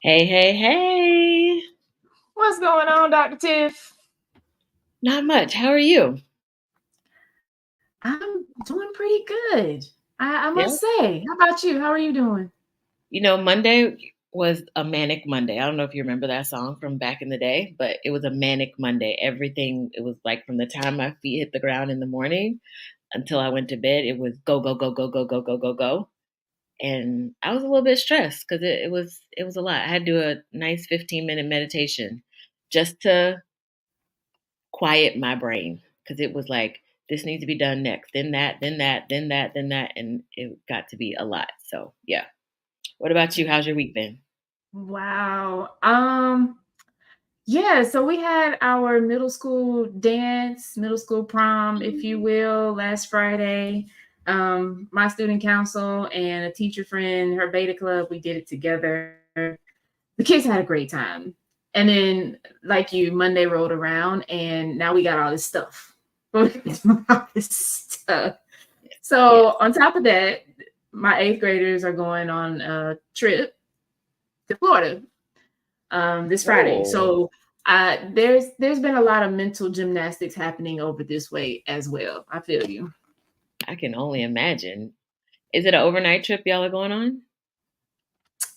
Hey, hey, hey. What's going on, Dr. Tiff? Not much. How are you? I'm doing pretty good. I Yeah. must say. How about you? How are you doing? Monday was a manic Monday. I don't know if you remember that song from back in the day, but it was a manic Monday. Everything, it was like from the time my feet hit the ground in the morning until I went to bed, it was go, go, go, go, go, go, go, go, go. And I was a little bit stressed because it was a lot. I had to do a nice 15-minute meditation just to quiet my brain because it was like this needs to be done next, then that, then that, then that, then that, and it got to be a lot. So yeah. What about you? How's your week been? Wow. Yeah, so we had our middle school dance, middle school prom, if you will, last Friday. My student council and a teacher friend, her beta club, we did it together. The kids had a great time. And then, like you, Monday rolled around and now we got all this stuff. All this stuff. Yes. So on top of that, my eighth graders are going on a trip to Florida this Friday. Oh, So there's been a lot of mental gymnastics happening over this way as well. I feel you. I can only imagine. Is it an overnight trip y'all are going on?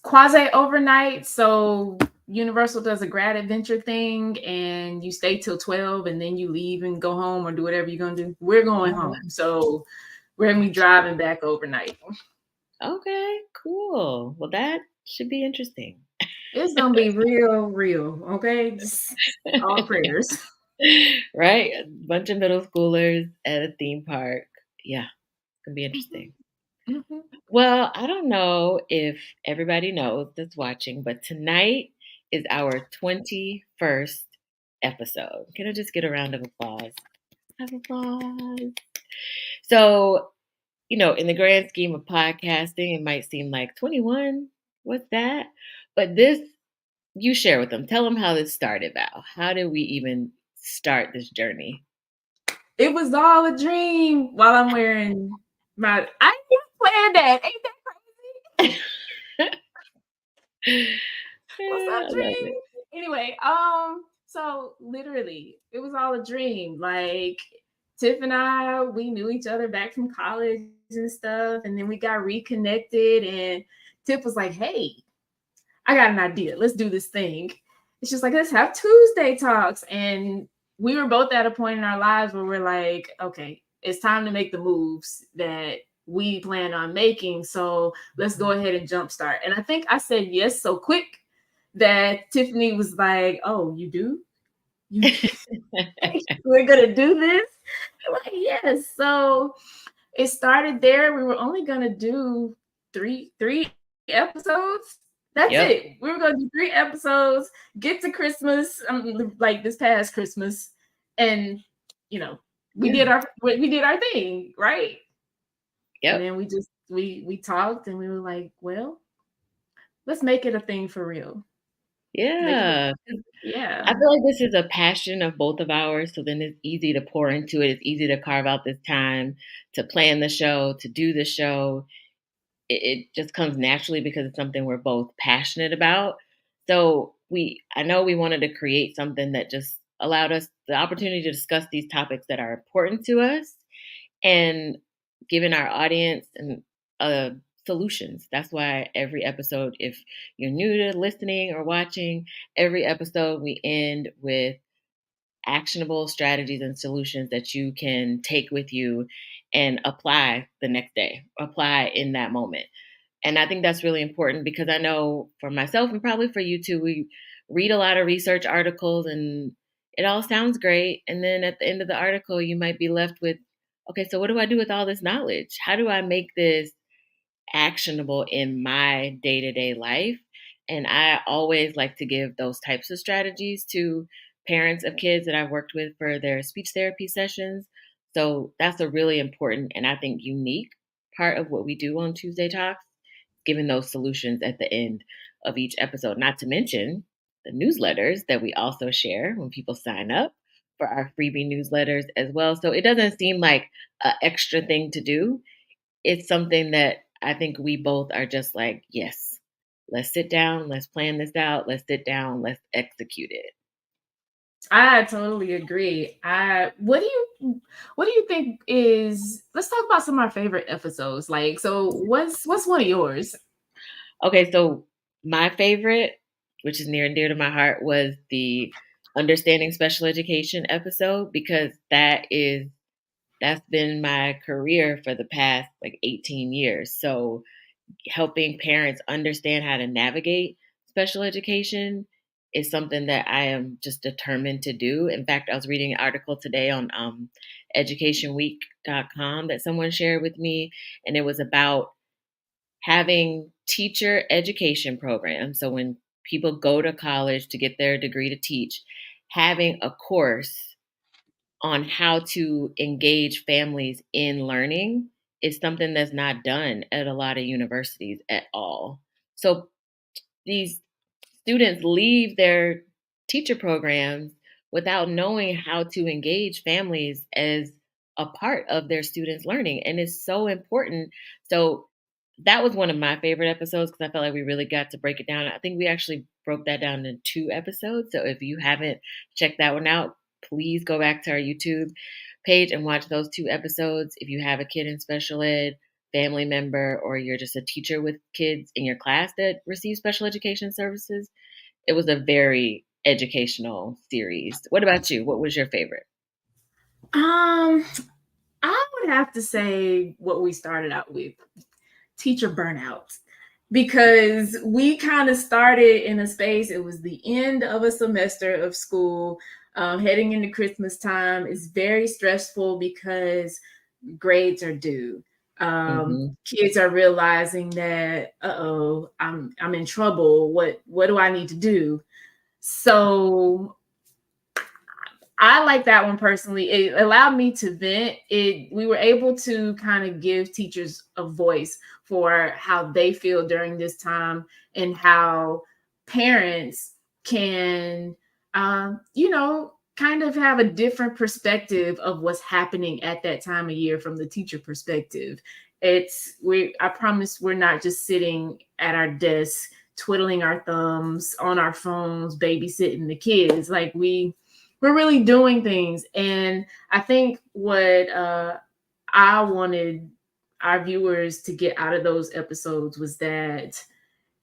Quasi overnight. So Universal does a grad adventure thing, and you stay till 12, and then you leave and go home or do whatever you're gonna do. We're going Oh, home, so we're gonna be driving back overnight. okay, cool. Well, that should be interesting. It's gonna be real. Okay, just all prayers. Right? A bunch of middle schoolers at a theme park. Yeah, it's gonna be interesting. Mhm. Well, I don't know if everybody knows that's watching, but tonight is our 21st episode. Can I just get a round of applause? Have applause. So, in the grand scheme of podcasting, it might seem like 21, what's that? But this, you share with them. Tell them how this started, Val. How did we even start this journey? It was all a dream while I'm wearing my. I didn't plan that. Ain't that what's up, I love dream? it. Anyway, so literally, it was all a dream. Like Tiff and I, we knew each other back from college and stuff, and then we got reconnected. And Tiff was like, "Hey, I got an idea. Let's do this thing." It's just like let's have Tuesday talks, and we were both at a point in our lives where we're like, "Okay, it's time to make the moves that." We plan on making, so let's go ahead and jumpstart. And I think I said yes so quick that Tiffany was like, "Oh, you do? You we're gonna do this?" I'm like, yes. So it started there. We were only gonna do three episodes. That's Yep. it. We were gonna do 3 episodes, get to Christmas, like this past Christmas, and you know, Yeah. we did our thing, right? And Yep. then we talked and we were like, well, let's make it a thing for real. Make it a Yeah. yeah. I feel like this is a passion of both of ours, so then it's easy to pour into it. It's easy to carve out this time to plan the show, to do the show. It just comes naturally because it's something we're both passionate about. So I know we wanted to create something that just allowed us the opportunity to discuss these topics that are important to us and giving our audience and solutions. That's why every episode, if you're new to listening or watching, every episode we end with actionable strategies and solutions that you can take with you and apply the next day, apply in that moment. And I think that's really important because I know for myself and probably for you too, we read a lot of research articles and it all sounds great. And then at the end of the article, you might be left with, okay, so what do I do with all this knowledge? How do I make this actionable in my day to day life? And I always like to give those types of strategies to parents of kids that I've worked with for their speech therapy sessions. So that's a really important and I think unique part of what we do on Tuesday Talks, giving those solutions at the end of each episode, not to mention the newsletters that we also share when people sign up for our freebie newsletters as well. So it doesn't seem like an extra thing to do. It's something that I think we both are just like, yes, let's sit down, let's plan this out, let's sit down, let's execute it. I totally agree. I what do you think is let's talk about some of our favorite episodes. Like, so what's one of yours? Okay, so my favorite, which is near and dear to my heart, was the understanding special education episode because that's been my career for the past like 18 years. So helping parents understand how to navigate special education is something that I am just determined to do. In fact, I was reading an article today on educationweek.com that someone shared with me, and it was about having teacher education programs. So when people go to college to get their degree to teach, having a course on how to engage families in learning is something that's not done at a lot of universities at all. So these students leave their teacher programs without knowing how to engage families as a part of their students' learning. And it's so important. So that was one of my favorite episodes because I felt like we really got to break it down. I think we actually broke that down in 2 episodes. So if you haven't checked that one out, please go back to our YouTube page and watch those 2 episodes. If you have a kid in special ed, family member, or you're just a teacher with kids in your class that receive special education services, it was a very educational series. What about you? What was your favorite? Um, I would have to say what we started out with, teacher burnout. Because we kind of started in a space, it was the end of a semester of school, heading into Christmas time. It's very stressful because grades are due. Mhm. Kids are realizing that, uh-oh, I'm in trouble. What do I need to do? So I like that one personally. It allowed me to vent. We were able to kind of give teachers a voice for how they feel during this time and how parents can kind of have a different perspective of what's happening at that time of year from the teacher perspective. I promise we're not just sitting at our desk twiddling our thumbs on our phones babysitting the kids. Like we're really doing things. And I think what I wanted our viewers to get out of those episodes was that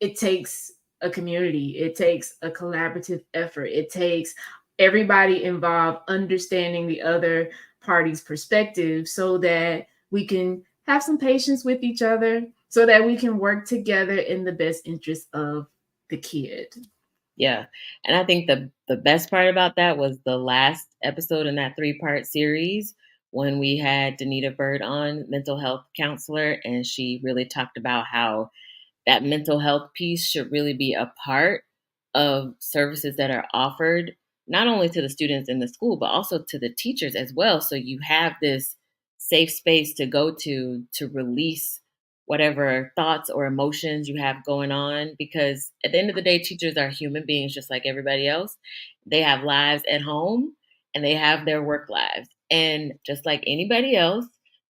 it takes a community, it takes a collaborative effort, it takes everybody involved understanding the other party's perspective so that we can have some patience with each other, so that we can work together in the best interest of the kid. Yeah. And I think the best part about that was the last episode in that 3-part series when we had Danita Bird on, mental health counselor, and she really talked about how that mental health piece should really be a part of services that are offered not only to the students in the school but also to the teachers as well, so you have this safe space to go to release whatever thoughts or emotions you have going on, because at the end of the day teachers are human beings just like everybody else. They have lives at home and they have their work lives, and just like anybody else,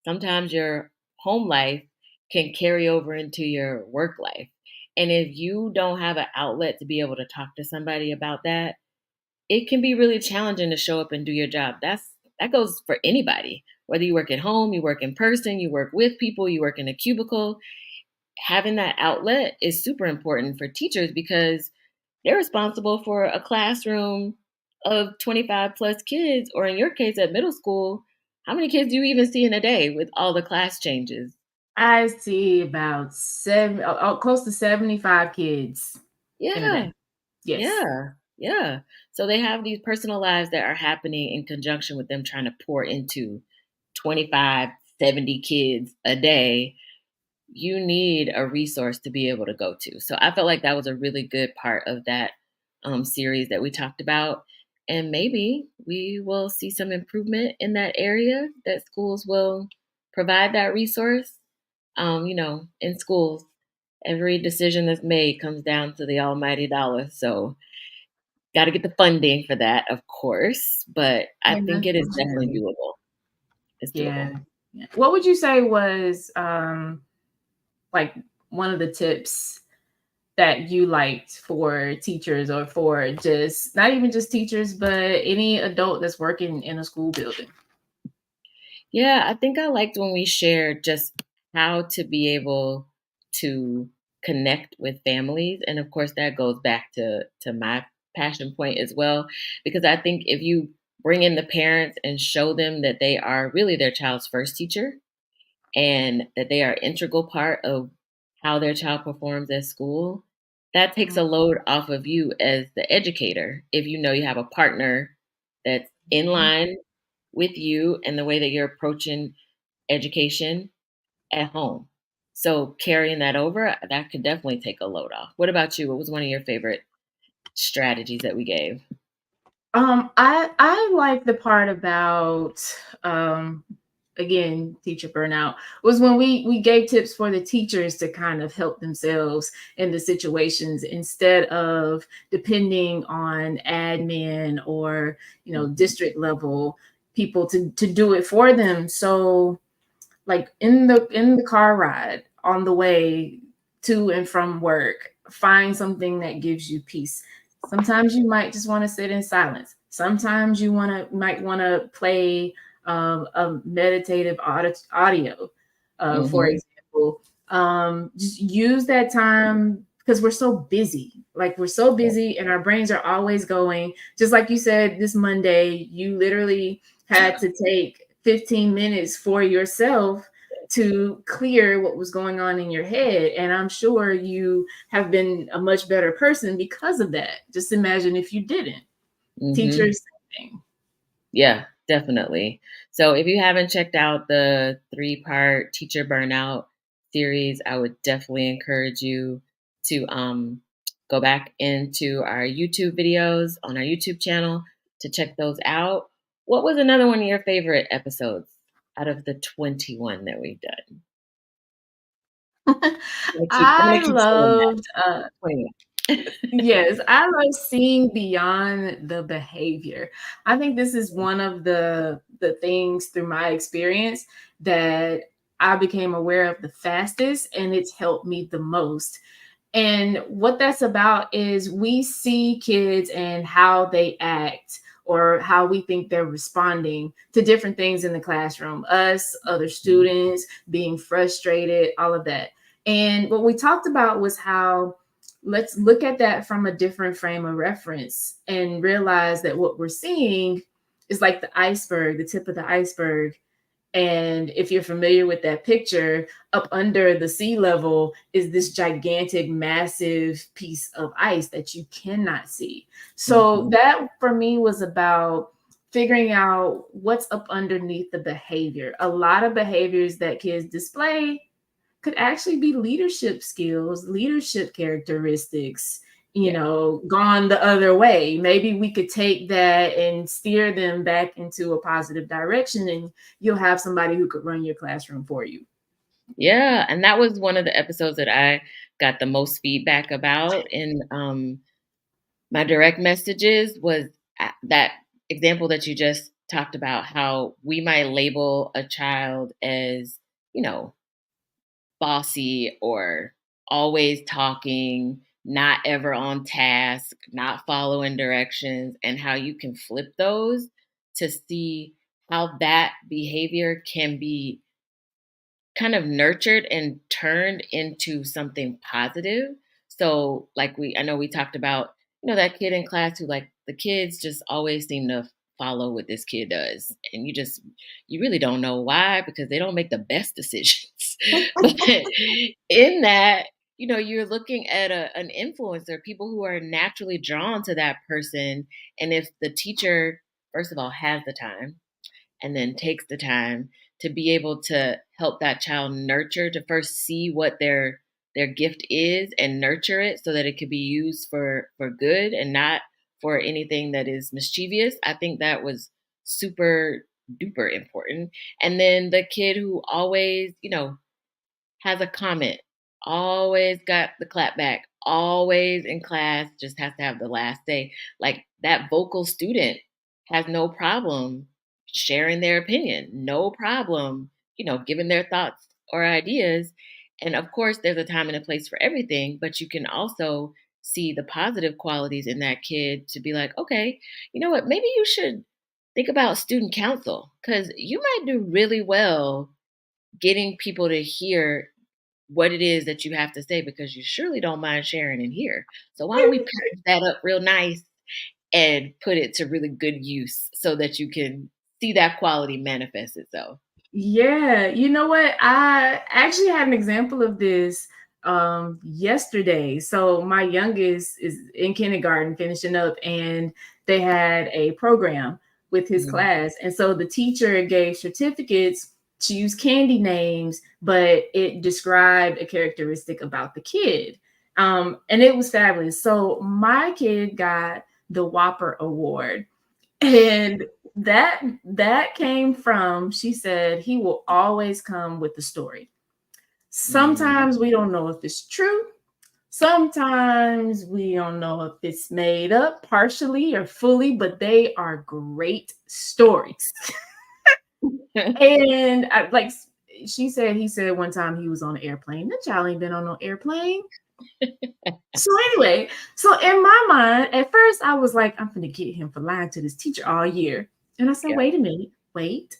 sometimes your home life can carry over into your work life. And if you don't have an outlet to be able to talk to somebody about that, it can be really challenging to show up and do your job. That goes for anybody. Whether you work at home, you work in person, you work with people, you work in a cubicle, having that outlet is super important for teachers because they're responsible for a classroom of 25 plus kids, or in your case at middle school, how many kids do you even see in a day with all the class changes? I see about close to 75 kids in a Yeah. day. Yes. Yeah, yeah. So they have these personal lives that are happening in conjunction with them trying to pour into 25, 70 kids a day. You need a resource to be able to go to. So I felt like that was a really good part of that series that we talked about. And maybe we will see some improvement in that area, that schools will provide that resource. In schools, every decision that's made comes down to the almighty dollar. So got to get the funding for that, of course, but I Yeah, think it is definitely definitely. doable. It's Yeah. doable. Yeah. What would you say was like one of the tips that you liked for teachers, or for just not even just teachers, but any adult that's working in a school building? Yeah, I think I liked when we shared just how to be able to connect with families. And of course that goes back to my passion point as well. Because I think if you bring in the parents and show them that they are really their child's first teacher and that they are integral part of how their child performs at school, that takes a Mhm. load off of you as the educator. If you know you have a partner that's in line with you and the way that you're approaching education at home. So carrying that over, that could definitely take a load off. What about you? What was one of your favorite strategies that we gave? I like the part about um again, teacher burnout, was when we gave tips for the teachers to kind of help themselves in the situations, instead of depending on admin or, Mhm. district level people to do it for them. So, like, in the car ride on the way to and from work, find something that gives you peace. Sometimes you might just want to sit in silence. Sometimes you might want to play a meditative audio, for Mhm. example. Just use that time, because we're so busy. Like, we're so Yeah. busy and our brains are always going. Just like you said, this Monday, you literally had to take 15 minutes for yourself to clear what was going on in your head. And I'm sure you have been a much better person because of that. Just imagine if you didn't. Mhm. Teachers, same thing. Yeah, definitely. So if you haven't checked out the 3-part teacher burnout series, I would definitely encourage you to go back into our YouTube videos on our YouTube channel to check those out. What was another one of your favorite episodes out of the 21 that we've done? I'm I gonna keep saying that. loved 21. yes, I love seeing beyond the behavior. I think this is one of the things through my experience that I became aware of the fastest, and it's helped me the most. And what that's about is we see kids and how they act, or how we think they're responding to different things in the classroom, us, other students, being frustrated, all of that. And what we talked about was how, let's look at that from a different frame of reference and realize that what we're seeing is like the iceberg, the tip of the iceberg. And if you're familiar with that picture, up under the sea level is this gigantic, massive piece of ice that you cannot see. So Mhm. that for me was about figuring out what's up underneath the behavior. A lot of behaviors that kids display could actually be leadership skills, leadership characteristics, Yeah. gone the other way. Maybe we could take that and steer them back into a positive direction, and you'll have somebody who could run your classroom for you. Yeah, and that was one of the episodes that I got the most feedback about in my direct messages was that example that you just talked about, how we might label a child as, you know, bossy or always talking, not ever on task, not following directions, and how you can flip those to see how that behavior can be kind of nurtured and turned into something positive. So, like I know we talked about, that kid in class who like the kids just always seem to follow what this kid does. And you really don't know why because they don't make the best decisions. But in that, you're looking at an influencer, people who are naturally drawn to that person. And if the teacher, first of all, has the time, and then takes the time to be able to help that child nurture, to first see what their gift is and nurture it so that it could be used for good and not for anything that is mischievous. I think that was super duper important. And then the kid who always, has a comment, always got the clap back, always in class, just has to have the last say. Like that vocal student has no problem sharing their opinion, no problem, giving their thoughts or ideas. And of course, there's a time and a place for everything, but you can also see the positive qualities in that kid to be like, okay, you know what? Maybe you should think about student council because you might do really well getting people to hear what it is that you have to say because you surely don't mind sharing in here. So why don't we package that up real nice and put it to really good use so that you can see that quality manifest itself? Yeah, you know what? I actually had an example of this yesterday. So my youngest is in kindergarten finishing up, and they had a program with his Mhm. class. And so the teacher gave certificates to use candy names, but it described a characteristic about the kid. And it was fabulous. So my kid got the Whopper Award, and that came from, she said, he will always come with the story. Mm. Sometimes we don't know if it's true. Sometimes we don't know if it's made up partially or fully, but they are great stories. And like she said, he said one time he was on an airplane. That child ain't been on no airplane. So anyway, so in my mind, at first I was like, I'm gonna get him for lying to this teacher all year. And I said, Yeah. wait a minute, wait.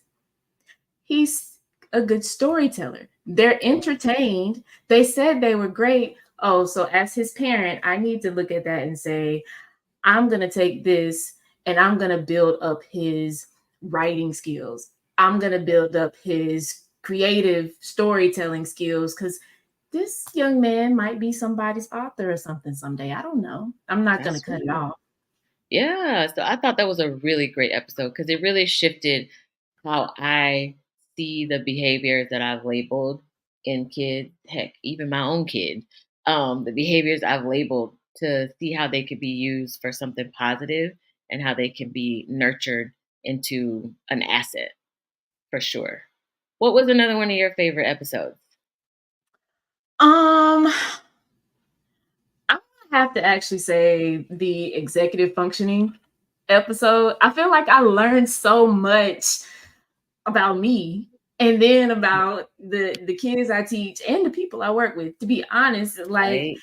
He's a good storyteller. They're entertained. They said they were great. Oh, so as his parent, I need to look at that and say, I'm gonna take this and I'm gonna build up his writing skills. I'm gonna build up his creative storytelling skills because this young man might be somebody's author or something someday. I don't know. I'm not going to That's cut it true. off. Yeah. So I thought that was a really great episode because it really shifted how I see the behaviors that I've labeled in kids, heck, even my own kid, the behaviors I've labeled to see how they could be used for something positive and how they can be nurtured into an asset for sure. What was another one of your favorite episodes? Um, I have to actually say the executive functioning episode. I feel like I learned so much about me and then about the kids I teach and the people I work with. To be honest, like Right?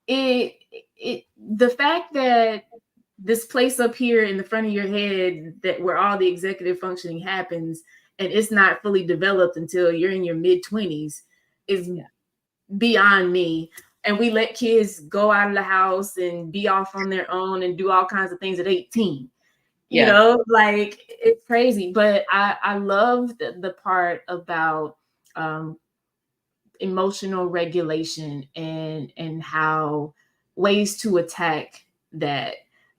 it the fact that this place up here in the front of your head that where all the executive functioning happens and it's not fully developed until you're in your mid 20s is Yeah. beyond me. And we let kids go out of the house and be off on their own and do all kinds of things at 18. You Yeah. know, like it's crazy. But I love the part about um emotional regulation and how ways to attack that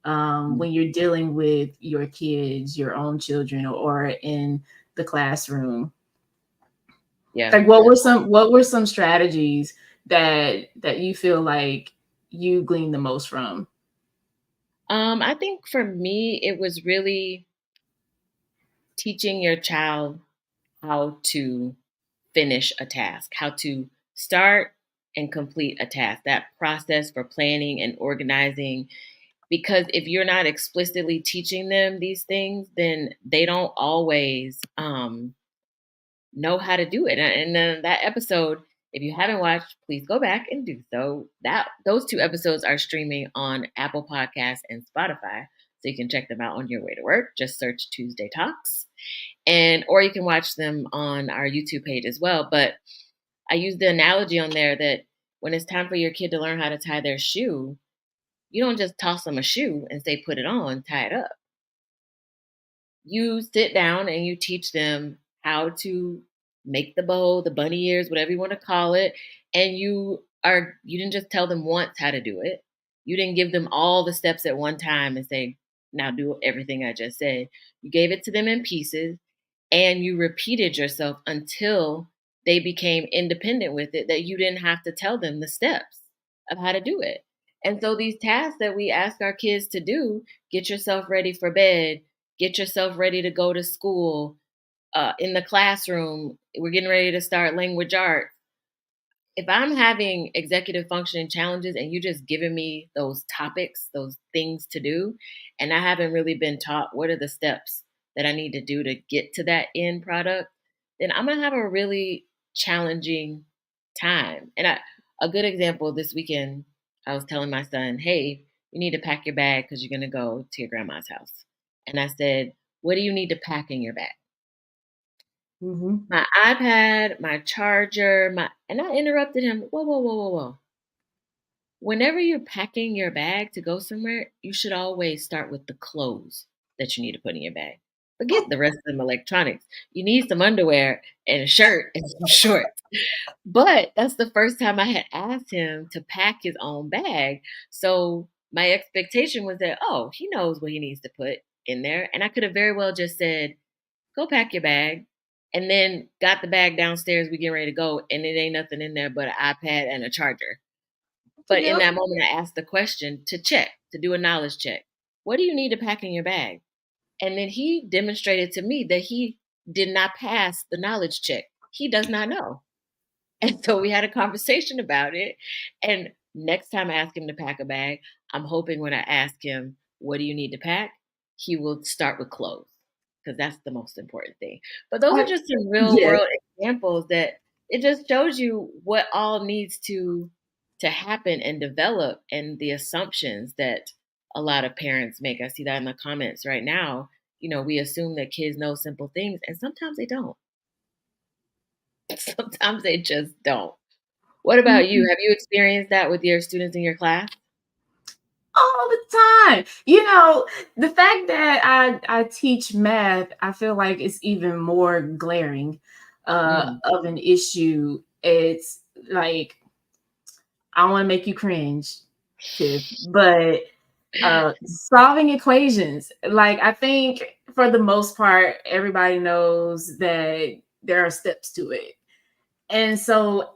Mm. when you're dealing with your kids, your own children, or in the classroom. Yeah. Like what were some strategies that you feel like you glean the most from? I think for me, it was really teaching your child how to finish a task, how to start and complete a task, that process for planning and organizing. Because if you're not explicitly teaching them these things, then they don't always know how to do it. And then that episode, if you haven't watched, please go back and do so. That those two episodes are streaming on Apple Podcasts and Spotify, so you can check them out on your way to work. Just search Tuesday Talks, and or you can watch them on our YouTube page as well. But I use the analogy on there that when it's time for your kid to learn how to tie their shoe, you don't just toss them a shoe and say put it on, tie it up. You sit down and you teach them how to make the bow, the bunny ears, whatever you want to call it. And you didn't just tell them once how to do it. You didn't give them all the steps at one time and say, now do everything I just said. You gave it to them in pieces and you repeated yourself until they became independent with it, that you didn't have to tell them the steps of how to do it. And so these tasks that we ask our kids to do, get yourself ready for bed, get yourself ready to go to school, in the classroom, we're getting ready to start language arts. If I'm having executive functioning challenges and you just giving me those topics, those things to do, and I haven't really been taught what are the steps that I need to do to get to that end product, then I'm gonna have a really challenging time. And a good example this weekend, I was telling my son, "Hey, you need to pack your bag because you're gonna go to your grandma's house." And I said, "What do you need to pack in your bag?" Hmm. My iPad, my charger, my and I interrupted him. Whoa, whoa, whoa, whoa, whoa. Whenever you're packing your bag to go somewhere, you should always start with the clothes that you need to put in your bag. Forget the rest of them electronics. You need some underwear and a shirt and some shorts. But that's the first time I had asked him to pack his own bag. So my expectation was that, oh, he knows what he needs to put in there. And I could have very well just said, go pack your bag. And then got the bag downstairs. We getting ready to go. And it ain't nothing in there but an iPad and a charger. But in Yep. that moment, I asked the question to check, to do a knowledge check. What do you need to pack in your bag? And then he demonstrated to me that he did not pass the knowledge check. He does not know. And so we had a conversation about it. And next time I ask him to pack a bag, I'm hoping when I ask him, what do you need to pack? He will start with clothes because that's the most important thing. But those are I- just some real yes. world examples that it just shows you what all needs to happen and develop and the assumptions that a lot of parents make. I see that in the comments right now. We assume that kids know simple things and sometimes they don't. Sometimes they just don't. What about you? Have you experienced that with your students in your class? All the time. The fact that I teach math, I feel like it's even more glaring Mm. of an issue. It's like I want to make you cringe, Tiff, but solving equations, like I think for the most part, everybody knows that there are steps to it. And so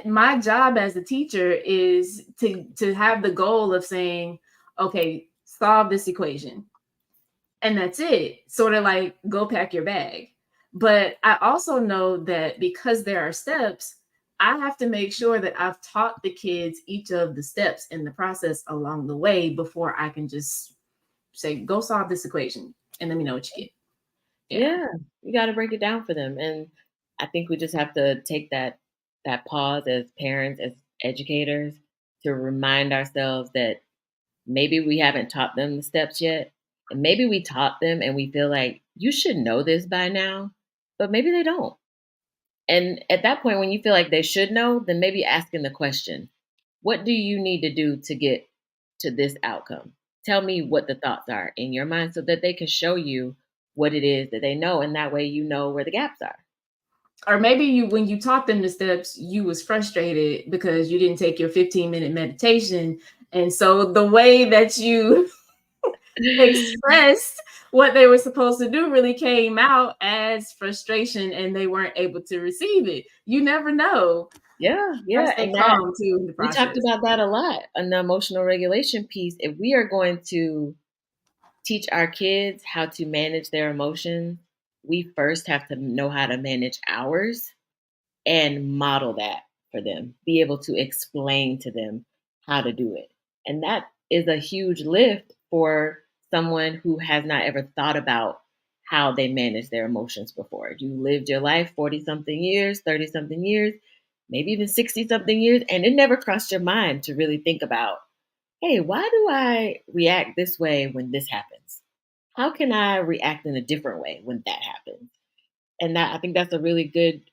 my job as a teacher is to have the goal of saying, okay, solve this equation. And that's it. Sort of like go pack your bag. But I also know that because there are steps, I have to make sure that I've taught the kids each of the steps in the process along the way before I can just say, go solve this equation and let me know what you get. Yeah. Yeah, you gotta break it down for them, and I think we just have to take that pause as parents, as educators, to remind ourselves that maybe we haven't taught them the steps yet, and maybe we taught them and we feel like, "You should know this by now," but maybe they don't. And at that point, when you feel like they should know, then maybe asking the question, what do you need to do to get to this outcome? Tell me what the thoughts are in your mind so that they can show you what it is that they know. And that way you know where the gaps are. Or maybe you when you taught them the steps, you was frustrated because you didn't take your 15-minute meditation. And so the way that you expressed what they were supposed to do really came out as frustration and they weren't able to receive it. You never know. Yeah, Gotta yeah. stay And that calm too in the we talked process. about that a lot on the emotional regulation piece. If we are going to teach our kids how to manage their emotions, we first have to know how to manage ours and model that for them, be able to explain to them how to do it. And that is a huge lift for someone who has not ever thought about how they manage their emotions before. You lived your life 40 something years, 30 something years, maybe even 60 something years, and it never crossed your mind to really think about, hey, why do I react this way when this happens? How can I react in a different way when that happens? And that I think that's a really good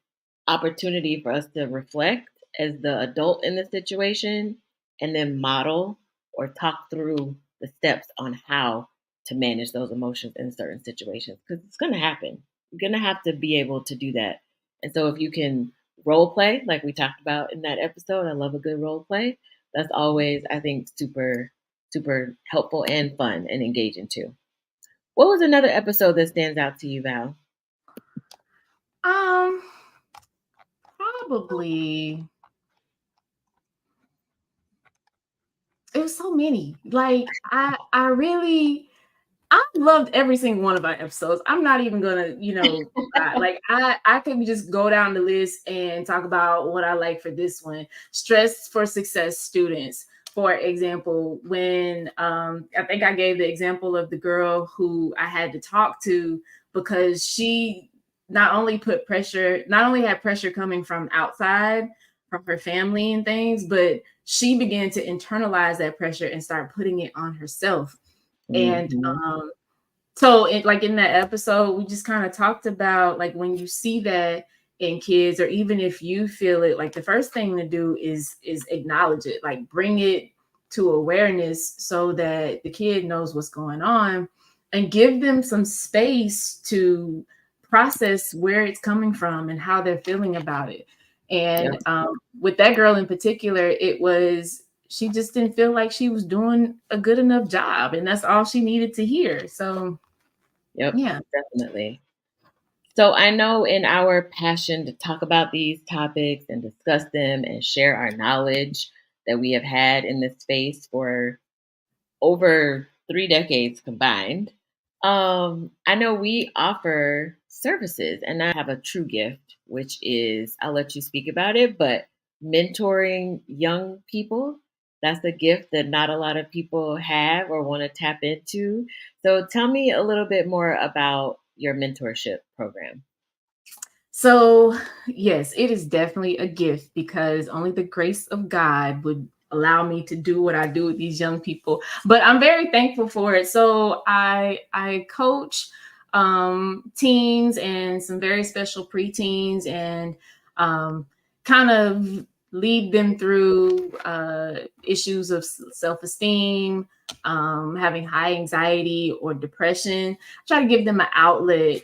opportunity for us to reflect as the adult in the situation and then model or talk through the steps on how to manage those emotions in certain situations because it's going to happen. You're going to have to be able to do that. And so if you can role play like we talked about in that episode, I love a good role play. That's always I think super helpful and fun and engaging too. What was another episode that stands out to you, Val? Um, Probably it was so many. Like I really I loved every single one of our episodes. I'm not even gonna, like I could just go down the list and talk about what I like for this one. Stress for success students. For example, when I think I gave the example of the girl who I had to talk to because she not only had pressure coming from outside, from her family and things, but she began to internalize that pressure and start putting it on herself. And Mhm. so like in that episode, we just kind of talked about like when you see that in kids, or even if you feel it, like the first thing to do is acknowledge it, like bring it to awareness so that the kid knows what's going on, and give them some space to process where it's coming from and how they're feeling about it. And Yep. with that girl in particular, it was, she just didn't feel like she was doing a good enough job, and that's all she needed to hear. So Yep. yeah. Definitely. So I know in our passion to talk about these topics and discuss them and share our knowledge that we have had in this space for over 3 decades combined, I know we offer services, and I have a true gift, which is I'll let you speak about it, but mentoring young people. That's a gift that not a lot of people have or want to tap into. So tell me a little bit more about your mentorship program. So, yes, it is definitely a gift because only the grace of God would allow me to do what I do with these young people. But I'm very thankful for it. So, I coach teens and some very special preteens, and um kind of lead them through issues of self-esteem, having high anxiety or depression. Try to give them an outlet,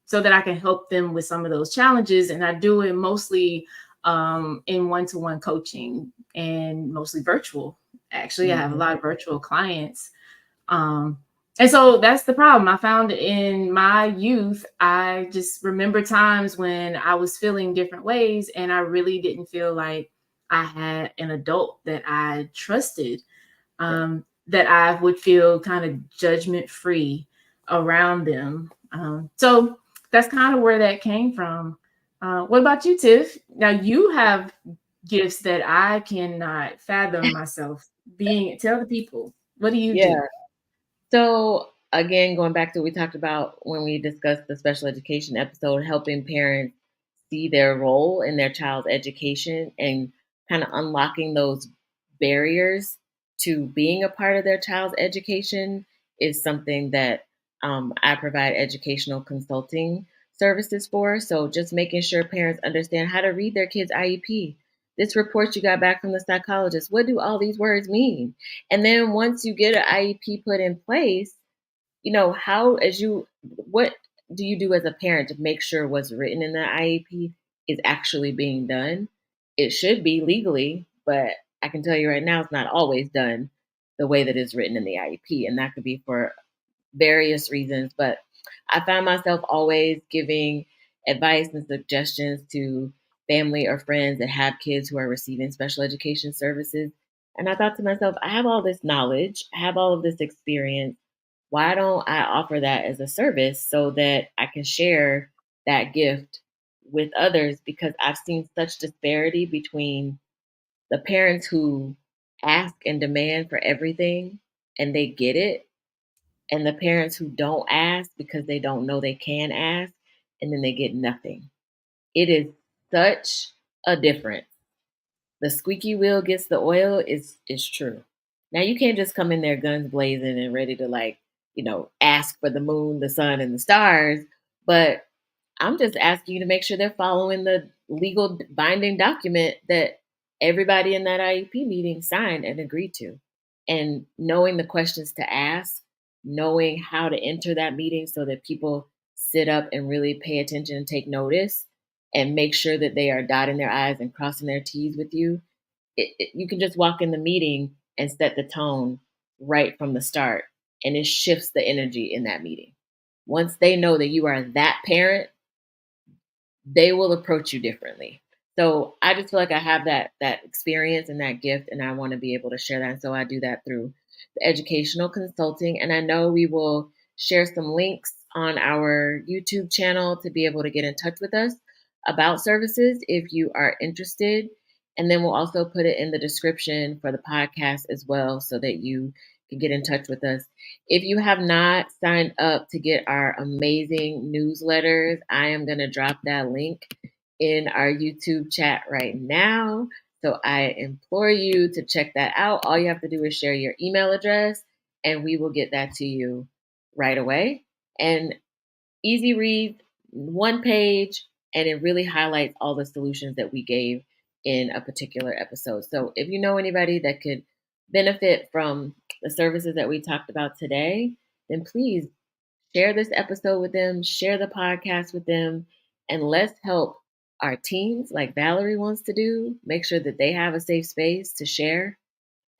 so that I can help them with some of those challenges. And I do it mostly in one-to-one coaching, and mostly virtual. Actually, I have a Mhm. lot of virtual clients. Um, and so that's the problem. I found in my youth, I just remember times when I was feeling different ways, and I really didn't feel like I had an adult that I trusted, Yeah. that I would feel kind of judgment free around them. So that's kind of where that came from. What about you, Tiff? Now you have gifts that I cannot fathom myself being. Tell the people, what do you do? Yeah. So again, going back to what we talked about when we discussed the special education episode, helping parents see their role in their child's education and kind of unlocking those barriers to being a part of their child's education is something that I provide educational consulting services for. So just making sure parents understand how to read their kids' IEP. This report you got back from the psychologist, what do all these words mean? And then once you get an IEP put in place, how as you what do you do as a parent to make sure what's written in the IEP is actually being done? It should be legally, but I can tell you right now it's not always done the way that it's written in the IEP, and that could be for various reasons. But I find myself always giving advice and suggestions to family or friends that have kids who are receiving special education services. And I thought to myself, I have all this knowledge, I have all of this experience. Why don't I offer that as a service so that I can share that gift with others? Because I've seen such disparity between the parents who ask and demand for everything and they get it, and the parents who don't ask because they don't know they can ask, and then they get nothing. It is such a difference. The squeaky wheel gets the oil is true. Now you can't just come in there guns blazing and ready to ask for the moon, the sun, and the stars. But I'm just asking you to make sure they're following the legal binding document that everybody in that IEP meeting signed and agreed to. And knowing the questions to ask, knowing how to enter that meeting so that people sit up and really pay attention and take notice and make sure that they are dotting their I's and crossing their T's with you. You can just walk in the meeting and set the tone right from the start, and it shifts the energy in that meeting. Once they know that you are that parent, they will approach you differently. So I just feel like I have that experience and that gift, and I want to be able to share that. And so I do that through the educational consulting, and I know we will share some links on our YouTube channel to be able to get in touch with us about services if you are interested. And then we'll also put it in the description for the podcast as well so that you can get in touch with us. If you have not signed up to get our amazing newsletters, I am going to drop that link in our YouTube chat right now. So I implore you to check that out. All you have to do is share your email address and we will get that to you right away. And easy read, one page, and it really highlights all the solutions that we gave in a particular episode. So if you know anybody that could benefit from the services that we talked about today, then please share this episode with them, share the podcast with them, and let's help our teens, like Valerie wants to do, make sure that they have a safe space to share.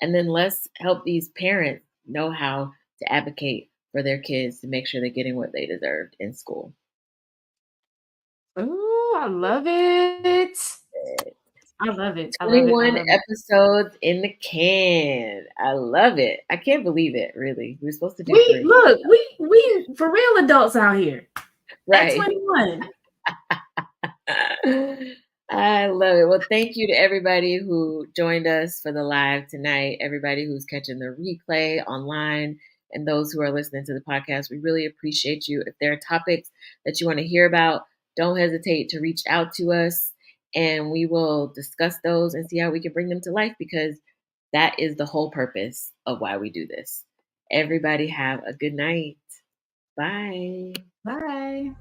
And then let's help these parents know how to advocate for their kids to make sure they're getting what they deserved in school. Ooh, I love it. I love it. I love it. I 21 love it. episodes in the can. I love it. I can't believe it, really. We were supposed to do We 3. look, we for real adults out here at Right. 21. I love it. Well, thank you to everybody who joined us for the live tonight, everybody who's catching the replay online, and those who are listening to the podcast. We really appreciate you. If there are topics that you want to hear about, don't hesitate to reach out to us and we will discuss those and see how we can bring them to life because that is the whole purpose of why we do this. Everybody have a good night. Bye. Bye.